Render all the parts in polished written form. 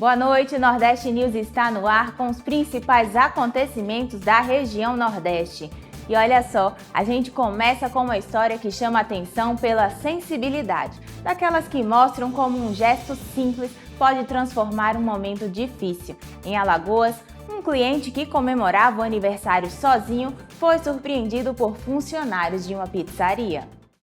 Boa noite, Nordeste News está no ar com os principais acontecimentos da região Nordeste. E olha só, a gente começa com uma história que chama atenção pela sensibilidade, daquelas que mostram como um gesto simples pode transformar um momento difícil. Em Alagoas, um cliente que comemorava o aniversário sozinho foi surpreendido por funcionários de uma pizzaria.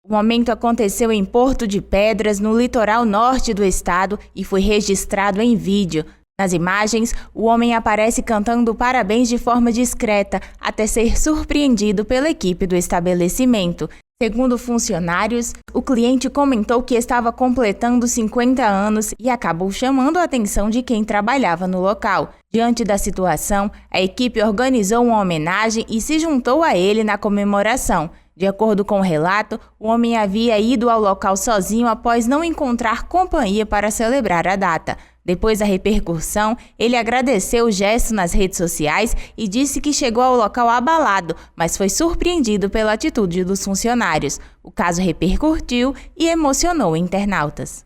O momento aconteceu em Porto de Pedras, no litoral norte do estado, e foi registrado em vídeo. Nas imagens, o homem aparece cantando parabéns de forma discreta, até ser surpreendido pela equipe do estabelecimento. Segundo funcionários, o cliente comentou que estava completando 50 anos e acabou chamando a atenção de quem trabalhava no local. Diante da situação, a equipe organizou uma homenagem e se juntou a ele na comemoração. De acordo com o relato, o homem havia ido ao local sozinho após não encontrar companhia para celebrar a data. Depois da repercussão, ele agradeceu o gesto nas redes sociais e disse que chegou ao local abalado, mas foi surpreendido pela atitude dos funcionários. O caso repercutiu e emocionou internautas.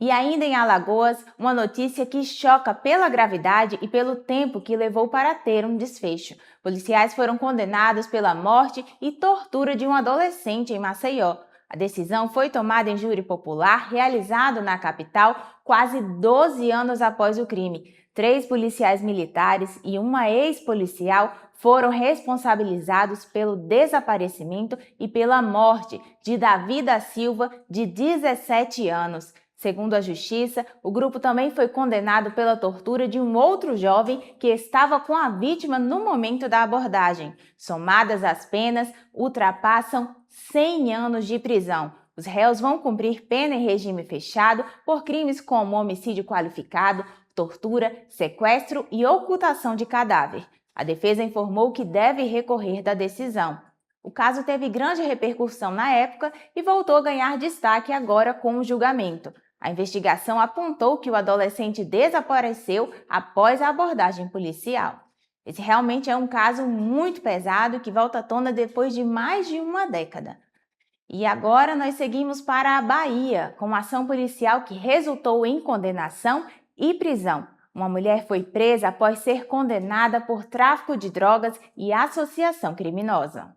E ainda em Alagoas, uma notícia que choca pela gravidade e pelo tempo que levou para ter um desfecho. Policiais foram condenados pela morte e tortura de um adolescente em Maceió. A decisão foi tomada em júri popular, realizado na capital, quase 12 anos após o crime. 3 policiais militares e uma ex-policial foram responsabilizados pelo desaparecimento e pela morte de Davi da Silva, de 17 anos. Segundo a Justiça, o grupo também foi condenado pela tortura de um outro jovem que estava com a vítima no momento da abordagem. Somadas as penas, ultrapassam 100 anos de prisão. Os réus vão cumprir pena em regime fechado por crimes como homicídio qualificado, tortura, sequestro e ocultação de cadáver. A defesa informou que deve recorrer da decisão. O caso teve grande repercussão na época e voltou a ganhar destaque agora com o julgamento. A investigação apontou que o adolescente desapareceu após a abordagem policial. Esse realmente é um caso muito pesado que volta à tona depois de mais de uma década. E agora nós seguimos para a Bahia, com uma ação policial que resultou em condenação e prisão. Uma mulher foi presa após ser condenada por tráfico de drogas e associação criminosa.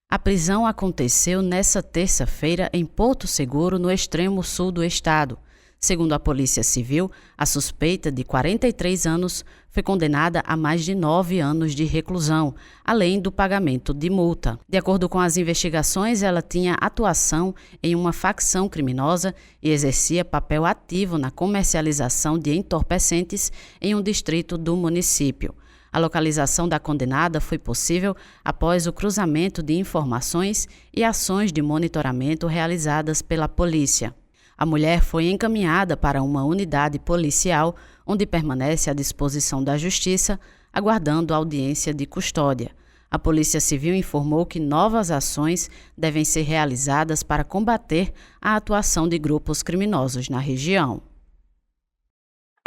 A prisão aconteceu nesta terça-feira em Porto Seguro, no extremo sul do estado. Segundo a Polícia Civil, a suspeita, de 43 anos, foi condenada a mais de 9 anos de reclusão, além do pagamento de multa. De acordo com as investigações, ela tinha atuação em uma facção criminosa e exercia papel ativo na comercialização de entorpecentes em um distrito do município. A localização da condenada foi possível após o cruzamento de informações e ações de monitoramento realizadas pela polícia. A mulher foi encaminhada para uma unidade policial, onde permanece à disposição da Justiça, aguardando audiência de custódia. A Polícia Civil informou que novas ações devem ser realizadas para combater a atuação de grupos criminosos na região.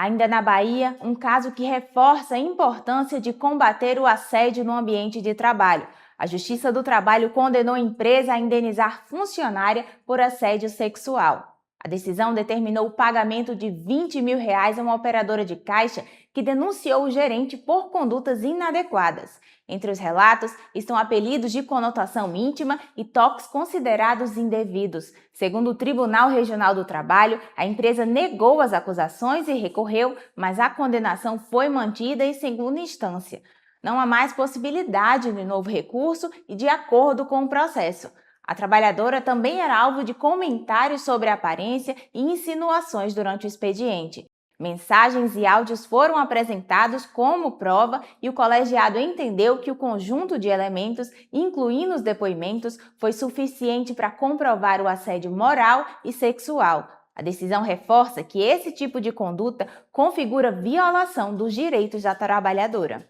Ainda na Bahia, um caso que reforça a importância de combater o assédio no ambiente de trabalho. A Justiça do Trabalho condenou a empresa a indenizar funcionária por assédio sexual. A decisão determinou o pagamento de R$20 mil a uma operadora de caixa que denunciou o gerente por condutas inadequadas. Entre os relatos estão apelidos de conotação íntima e toques considerados indevidos. Segundo o Tribunal Regional do Trabalho, a empresa negou as acusações e recorreu, mas a condenação foi mantida em segunda instância. Não há mais possibilidade de novo recurso e de acordo com o processo. A trabalhadora também era alvo de comentários sobre a aparência e insinuações durante o expediente. Mensagens e áudios foram apresentados como prova e o colegiado entendeu que o conjunto de elementos, incluindo os depoimentos, foi suficiente para comprovar o assédio moral e sexual. A decisão reforça que esse tipo de conduta configura violação dos direitos da trabalhadora.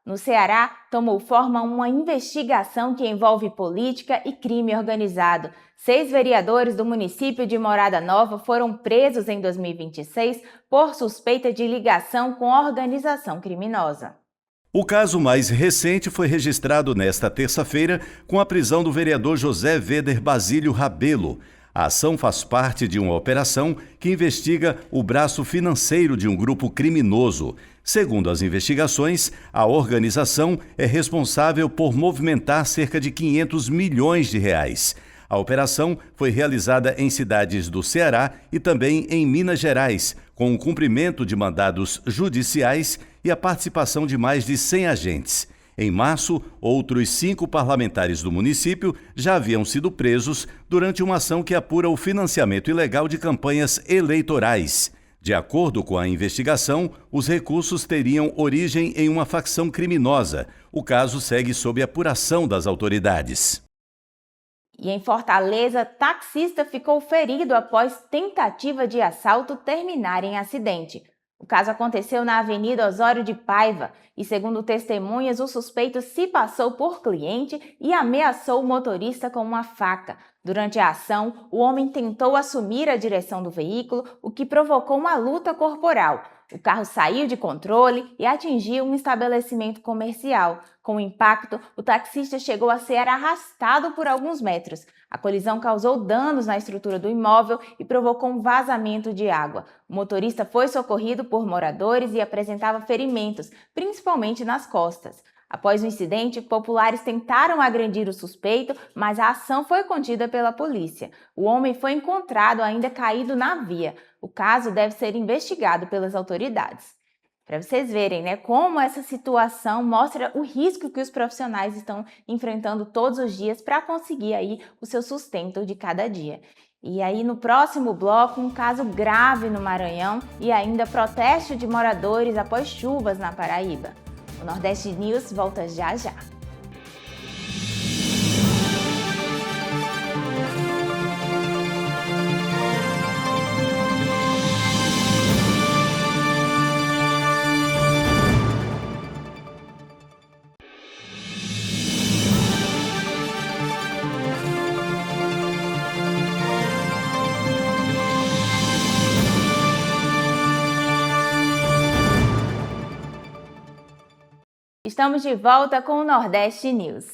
No Ceará, tomou forma uma investigação que envolve política e crime organizado. 6 vereadores do município de Morada Nova foram presos em 2026 por suspeita de ligação com organização criminosa. O caso mais recente foi registrado nesta terça-feira com a prisão do vereador José Veder Basílio Rabelo. A ação faz parte de uma operação que investiga o braço financeiro de um grupo criminoso. Segundo as investigações, a organização é responsável por movimentar cerca de 500 milhões de reais. A operação foi realizada em cidades do Ceará e também em Minas Gerais, com o cumprimento de mandados judiciais e a participação de mais de 100 agentes. Em março, outros 5 parlamentares do município já haviam sido presos durante uma ação que apura o financiamento ilegal de campanhas eleitorais. De acordo com a investigação, os recursos teriam origem em uma facção criminosa. O caso segue sob apuração das autoridades. E em Fortaleza, taxista ficou ferido após tentativa de assalto terminar em acidente. O caso aconteceu na Avenida Osório de Paiva e, segundo testemunhas, o suspeito se passou por cliente e ameaçou o motorista com uma faca. Durante a ação, o homem tentou assumir a direção do veículo, o que provocou uma luta corporal. O carro saiu de controle e atingiu um estabelecimento comercial. Com o impacto, o taxista chegou a ser arrastado por alguns metros. A colisão causou danos na estrutura do imóvel e provocou um vazamento de água. O motorista foi socorrido por moradores e apresentava ferimentos, principalmente nas costas. Após o incidente, populares tentaram agredir o suspeito, mas a ação foi contida pela polícia. O homem foi encontrado ainda caído na via. O caso deve ser investigado pelas autoridades. Para vocês verem, como essa situação mostra o risco que os profissionais estão enfrentando todos os dias para conseguir aí o seu sustento de cada dia. E aí no próximo bloco, um caso grave no Maranhão e ainda protesto de moradores após chuvas na Paraíba. O Nordeste News volta já já. Estamos de volta com o Nordeste News.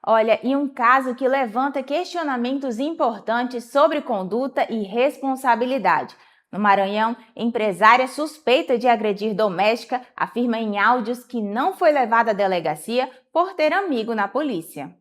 Olha, e um caso que levanta questionamentos importantes sobre conduta e responsabilidade. No Maranhão, empresária suspeita de agredir doméstica afirma em áudios que não foi levada à delegacia por ter amigo na polícia.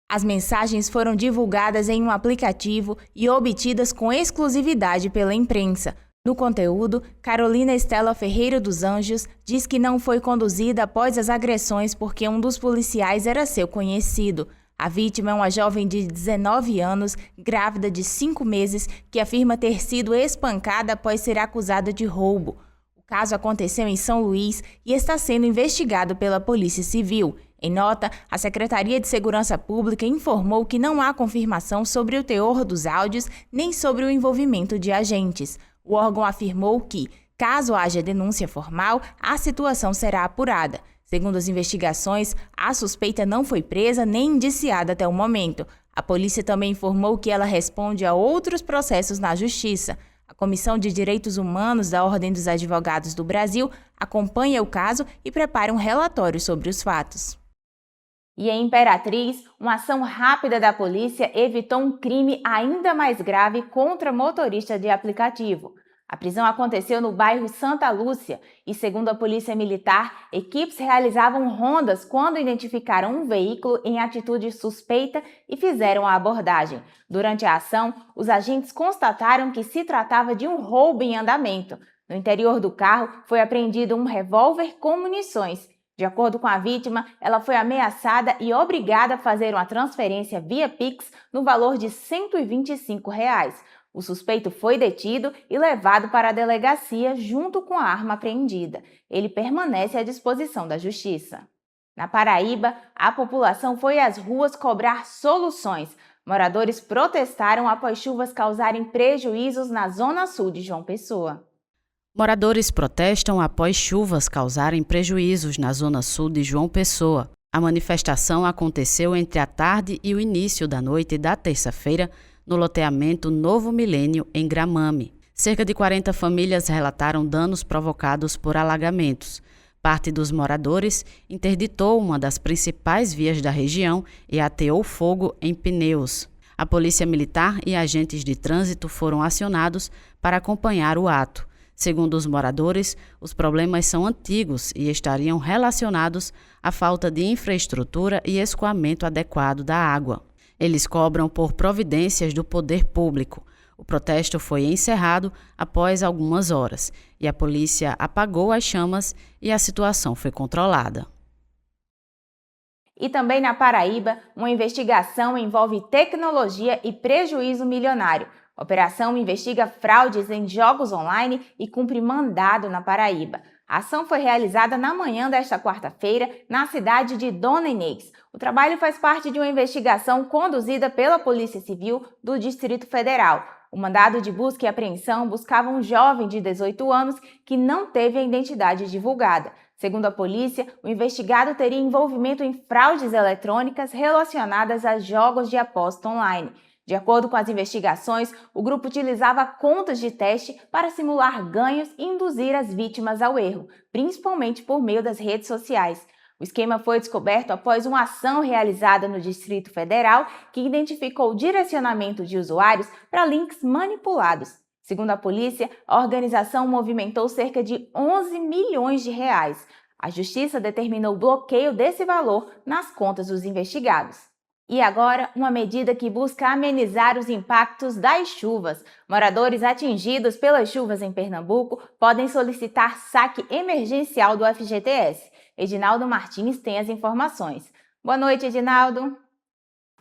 As mensagens foram divulgadas em um aplicativo e obtidas com exclusividade pela imprensa. No conteúdo, Carolina Estela Ferreira dos Anjos diz que não foi conduzida após as agressões porque um dos policiais era seu conhecido. A vítima é uma jovem de 19 anos, grávida de 5 meses, que afirma ter sido espancada após ser acusada de roubo. O caso aconteceu em São Luís e está sendo investigado pela Polícia Civil. Em nota, a Secretaria de Segurança Pública informou que não há confirmação sobre o teor dos áudios nem sobre o envolvimento de agentes. O órgão afirmou que, caso haja denúncia formal, a situação será apurada. Segundo as investigações, a suspeita não foi presa nem indiciada até o momento. A polícia também informou que ela responde a outros processos na Justiça. A Comissão de Direitos Humanos da Ordem dos Advogados do Brasil acompanha o caso e prepara um relatório sobre os fatos. E em Imperatriz, uma ação rápida da polícia evitou um crime ainda mais grave contra motorista de aplicativo. A prisão aconteceu no bairro Santa Lúcia e, segundo a Polícia Militar, equipes realizavam rondas quando identificaram um veículo em atitude suspeita e fizeram a abordagem. Durante a ação, os agentes constataram que se tratava de um roubo em andamento. No interior do carro foi apreendido um revólver com munições. De acordo com a vítima, ela foi ameaçada e obrigada a fazer uma transferência via Pix no valor de R$ 125. O suspeito foi detido e levado para a delegacia junto com a arma apreendida. Ele permanece à disposição da Justiça. Na Paraíba, a população foi às ruas cobrar soluções. Moradores protestaram após chuvas causarem prejuízos na zona sul de João Pessoa. Moradores protestam após chuvas causarem prejuízos na zona sul de João Pessoa. A manifestação aconteceu entre a tarde e o início da noite da terça-feira no loteamento Novo Milênio, em Gramame. Cerca de 40 famílias relataram danos provocados por alagamentos. Parte dos moradores interditou uma das principais vias da região e ateou fogo em pneus. A Polícia Militar e agentes de trânsito foram acionados para acompanhar o ato. Segundo os moradores, os problemas são antigos e estariam relacionados à falta de infraestrutura e escoamento adequado da água. Eles cobram por providências do poder público. O protesto foi encerrado após algumas horas e a polícia apagou as chamas e a situação foi controlada. E também na Paraíba, uma investigação envolve tecnologia e prejuízo milionário. A operação investiga fraudes em jogos online e cumpre mandado na Paraíba. A ação foi realizada na manhã desta quarta-feira, na cidade de Dona Inês. O trabalho faz parte de uma investigação conduzida pela Polícia Civil do Distrito Federal. O mandado de busca e apreensão buscava um jovem de 18 anos que não teve a identidade divulgada. Segundo a polícia, o investigado teria envolvimento em fraudes eletrônicas relacionadas a jogos de aposta online. De acordo com as investigações, o grupo utilizava contas de teste para simular ganhos e induzir as vítimas ao erro, principalmente por meio das redes sociais. O esquema foi descoberto após uma ação realizada no Distrito Federal que identificou o direcionamento de usuários para links manipulados. Segundo a polícia, a organização movimentou cerca de 11 milhões de reais. A justiça determinou o bloqueio desse valor nas contas dos investigados. E agora, uma medida que busca amenizar os impactos das chuvas. Moradores atingidos pelas chuvas em Pernambuco podem solicitar saque emergencial do FGTS. Edinaldo Martins tem as informações. Boa noite, Edinaldo.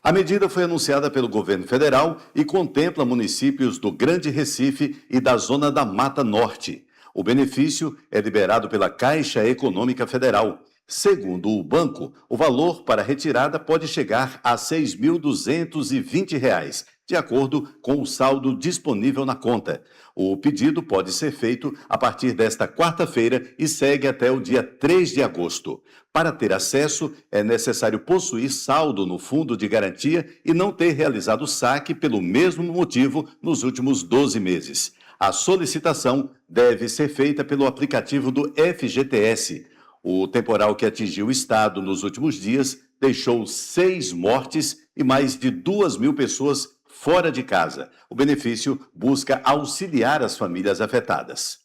A medida foi anunciada pelo governo federal e contempla municípios do Grande Recife e da Zona da Mata Norte. O benefício é liberado pela Caixa Econômica Federal. Segundo o banco, o valor para retirada pode chegar a R$ 6.220, de acordo com o saldo disponível na conta. O pedido pode ser feito a partir desta quarta-feira e segue até o dia 3 de agosto. Para ter acesso, é necessário possuir saldo no fundo de garantia e não ter realizado o saque pelo mesmo motivo nos últimos 12 meses. A solicitação deve ser feita pelo aplicativo do FGTS. O temporal que atingiu o estado nos últimos dias deixou 6 mortes e mais de 2.000 pessoas fora de casa. O benefício busca auxiliar as famílias afetadas.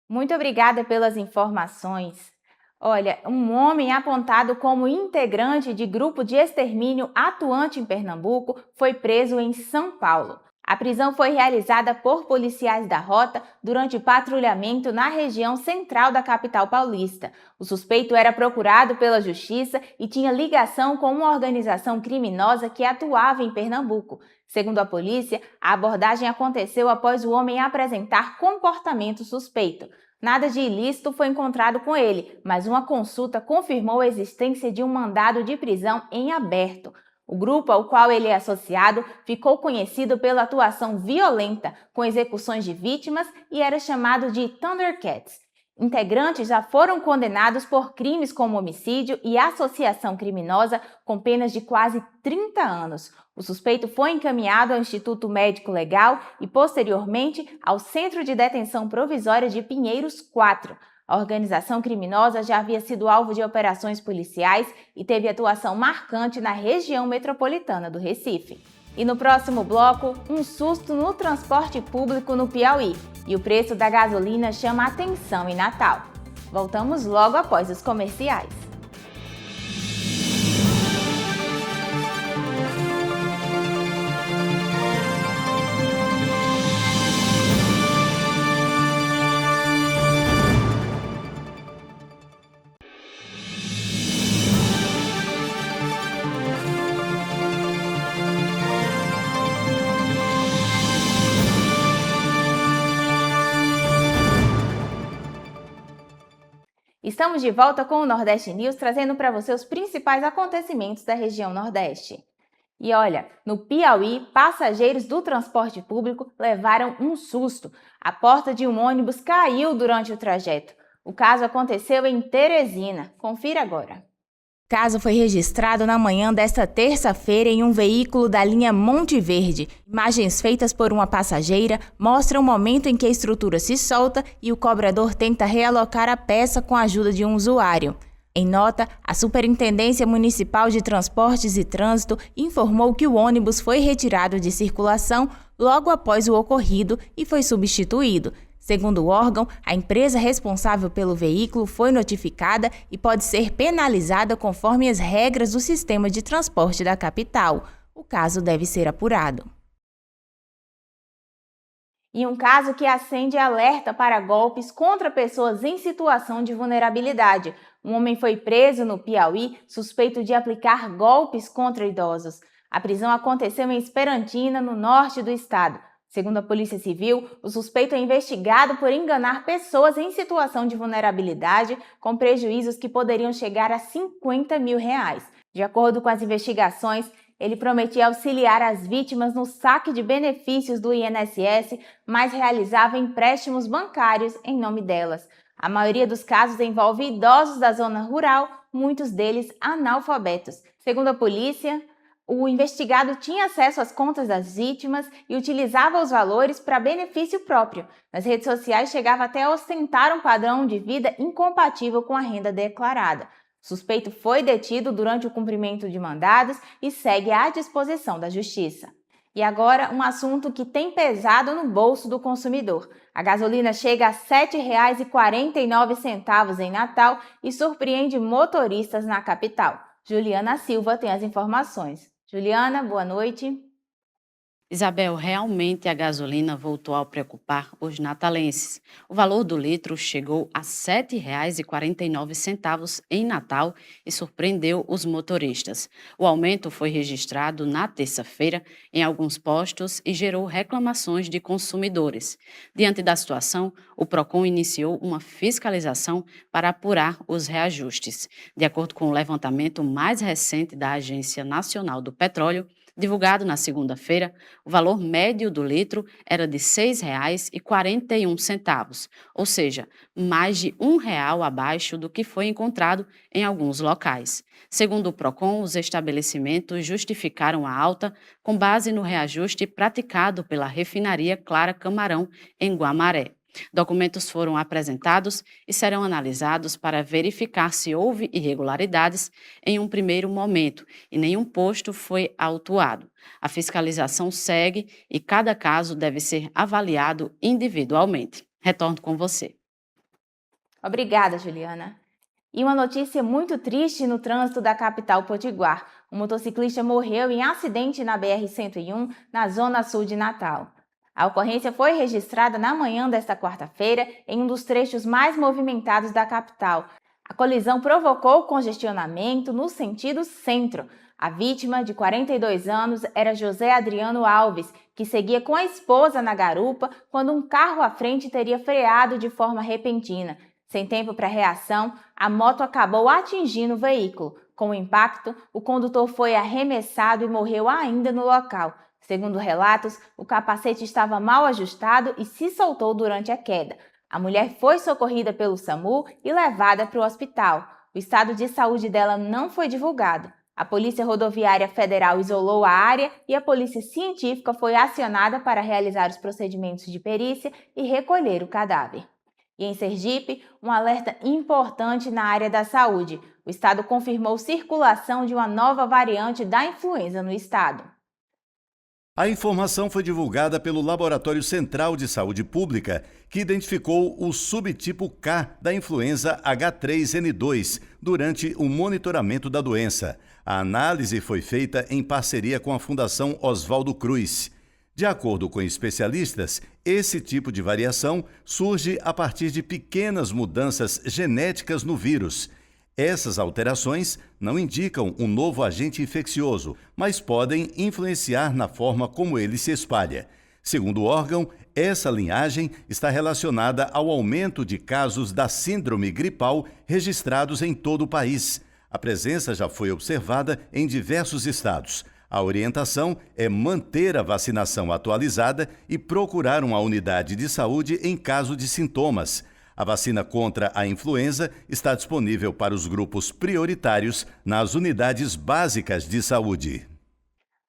Muito obrigada pelas informações. Olha, um homem apontado como integrante de grupo de extermínio atuante em Pernambuco foi preso em São Paulo. A prisão foi realizada por policiais da rota durante patrulhamento na região central da capital paulista. O suspeito era procurado pela justiça e tinha ligação com uma organização criminosa que atuava em Pernambuco. Segundo a polícia, a abordagem aconteceu após o homem apresentar comportamento suspeito. Nada de ilícito foi encontrado com ele, mas uma consulta confirmou a existência de um mandado de prisão em aberto. O grupo ao qual ele é associado ficou conhecido pela atuação violenta com execuções de vítimas e era chamado de Thundercats. Integrantes já foram condenados por crimes como homicídio e associação criminosa com penas de quase 30 anos. O suspeito foi encaminhado ao Instituto Médico Legal e, posteriormente, ao Centro de Detenção Provisória de Pinheiros 4. A organização criminosa já havia sido alvo de operações policiais e teve atuação marcante na região metropolitana do Recife. E no próximo bloco, um susto no transporte público no Piauí e o preço da gasolina chama a atenção em Natal. Voltamos logo após os comerciais. Estamos de volta com o Nordeste News, trazendo para você os principais acontecimentos da região Nordeste. E olha, no Piauí, passageiros do transporte público levaram um susto. A porta de um ônibus caiu durante o trajeto. O caso aconteceu em Teresina. Confira agora. O caso foi registrado na manhã desta terça-feira em um veículo da linha Monte Verde. Imagens feitas por uma passageira mostram o momento em que a estrutura se solta e o cobrador tenta realocar a peça com a ajuda de um usuário. Em nota, a Superintendência Municipal de Transportes e Trânsito informou que o ônibus foi retirado de circulação logo após o ocorrido e foi substituído. Segundo o órgão, a empresa responsável pelo veículo foi notificada e pode ser penalizada conforme as regras do sistema de transporte da capital. O caso deve ser apurado. E um caso que acende alerta para golpes contra pessoas em situação de vulnerabilidade. Um homem foi preso no Piauí, suspeito de aplicar golpes contra idosos. A prisão aconteceu em Esperantina, no norte do estado. Segundo a Polícia Civil, o suspeito é investigado por enganar pessoas em situação de vulnerabilidade com prejuízos que poderiam chegar a R$50 mil. De acordo com as investigações, ele prometia auxiliar as vítimas no saque de benefícios do INSS, mas realizava empréstimos bancários em nome delas. A maioria dos casos envolve idosos da zona rural, muitos deles analfabetos. Segundo a polícia, o investigado tinha acesso às contas das vítimas e utilizava os valores para benefício próprio. Nas redes sociais chegava até a ostentar um padrão de vida incompatível com a renda declarada. O suspeito foi detido durante o cumprimento de mandados e segue à disposição da Justiça. E agora, um assunto que tem pesado no bolso do consumidor. A gasolina chega a R$ 7,49 em Natal e surpreende motoristas na capital. Juliana Silva tem as informações. Juliana, boa noite. Isabel, realmente a gasolina voltou a preocupar os natalenses. O valor do litro chegou a R$ 7,49 em Natal e surpreendeu os motoristas. O aumento foi registrado na terça-feira em alguns postos e gerou reclamações de consumidores. Diante da situação, o Procon iniciou uma fiscalização para apurar os reajustes. De acordo com o levantamento mais recente da Agência Nacional do Petróleo, divulgado na segunda-feira, o valor médio do litro era de R$ 6,41, ou seja, mais de R$1 abaixo do que foi encontrado em alguns locais. Segundo o Procon, os estabelecimentos justificaram a alta com base no reajuste praticado pela refinaria Clara Camarão, em Guamaré. Documentos foram apresentados e serão analisados para verificar se houve irregularidades em um primeiro momento e nenhum posto foi autuado. A fiscalização segue e cada caso deve ser avaliado individualmente. Retorno com você. Obrigada, Juliana. E uma notícia muito triste no trânsito da capital Potiguar. Um motociclista morreu em acidente na BR-101, na zona sul de Natal. A ocorrência foi registrada na manhã desta quarta-feira em um dos trechos mais movimentados da capital. A colisão provocou congestionamento no sentido centro. A vítima, de 42 anos, era José Adriano Alves, que seguia com a esposa na garupa quando um carro à frente teria freado de forma repentina. Sem tempo para reação, a moto acabou atingindo o veículo. Com o impacto, o condutor foi arremessado e morreu ainda no local. Segundo relatos, o capacete estava mal ajustado e se soltou durante a queda. A mulher foi socorrida pelo SAMU e levada para o hospital. O estado de saúde dela não foi divulgado. A Polícia Rodoviária Federal isolou a área e a Polícia Científica foi acionada para realizar os procedimentos de perícia e recolher o cadáver. E em Sergipe, um alerta importante na área da saúde. O estado confirmou circulação de uma nova variante da influenza no estado. A informação foi divulgada pelo Laboratório Central de Saúde Pública, que identificou o subtipo K da influenza H3N2 durante o monitoramento da doença. A análise foi feita em parceria com a Fundação Oswaldo Cruz. De acordo com especialistas, esse tipo de variação surge a partir de pequenas mudanças genéticas no vírus. Essas alterações não indicam um novo agente infeccioso, mas podem influenciar na forma como ele se espalha. Segundo o órgão, essa linhagem está relacionada ao aumento de casos da síndrome gripal registrados em todo o país. A presença já foi observada em diversos estados. A orientação é manter a vacinação atualizada e procurar uma unidade de saúde em caso de sintomas. A vacina contra a influenza está disponível para os grupos prioritários nas unidades básicas de saúde.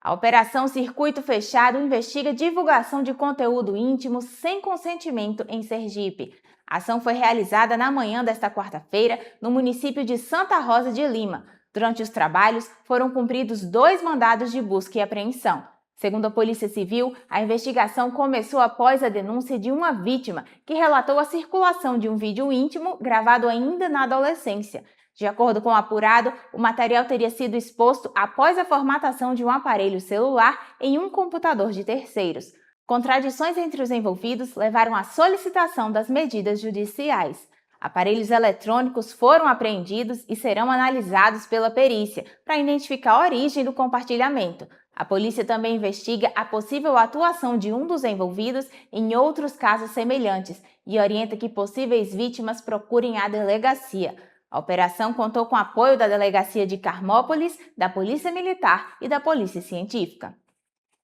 A Operação Circuito Fechado investiga divulgação de conteúdo íntimo sem consentimento em Sergipe. A ação foi realizada na manhã desta quarta-feira no município de Santa Rosa de Lima. Durante os trabalhos, foram cumpridos 2 mandados de busca e apreensão. Segundo a Polícia Civil, a investigação começou após a denúncia de uma vítima que relatou a circulação de um vídeo íntimo gravado ainda na adolescência. De acordo com o apurado, o material teria sido exposto após a formatação de um aparelho celular em um computador de terceiros. Contradições entre os envolvidos levaram à solicitação das medidas judiciais. Aparelhos eletrônicos foram apreendidos e serão analisados pela perícia para identificar a origem do compartilhamento. A polícia também investiga a possível atuação de um dos envolvidos em outros casos semelhantes e orienta que possíveis vítimas procurem a delegacia. A operação contou com apoio da Delegacia de Carmópolis, da Polícia Militar e da Polícia Científica.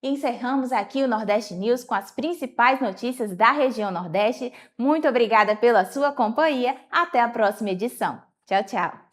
Encerramos aqui o Nordeste News com as principais notícias da região Nordeste. Muito obrigada pela sua companhia. Até a próxima edição. Tchau, tchau!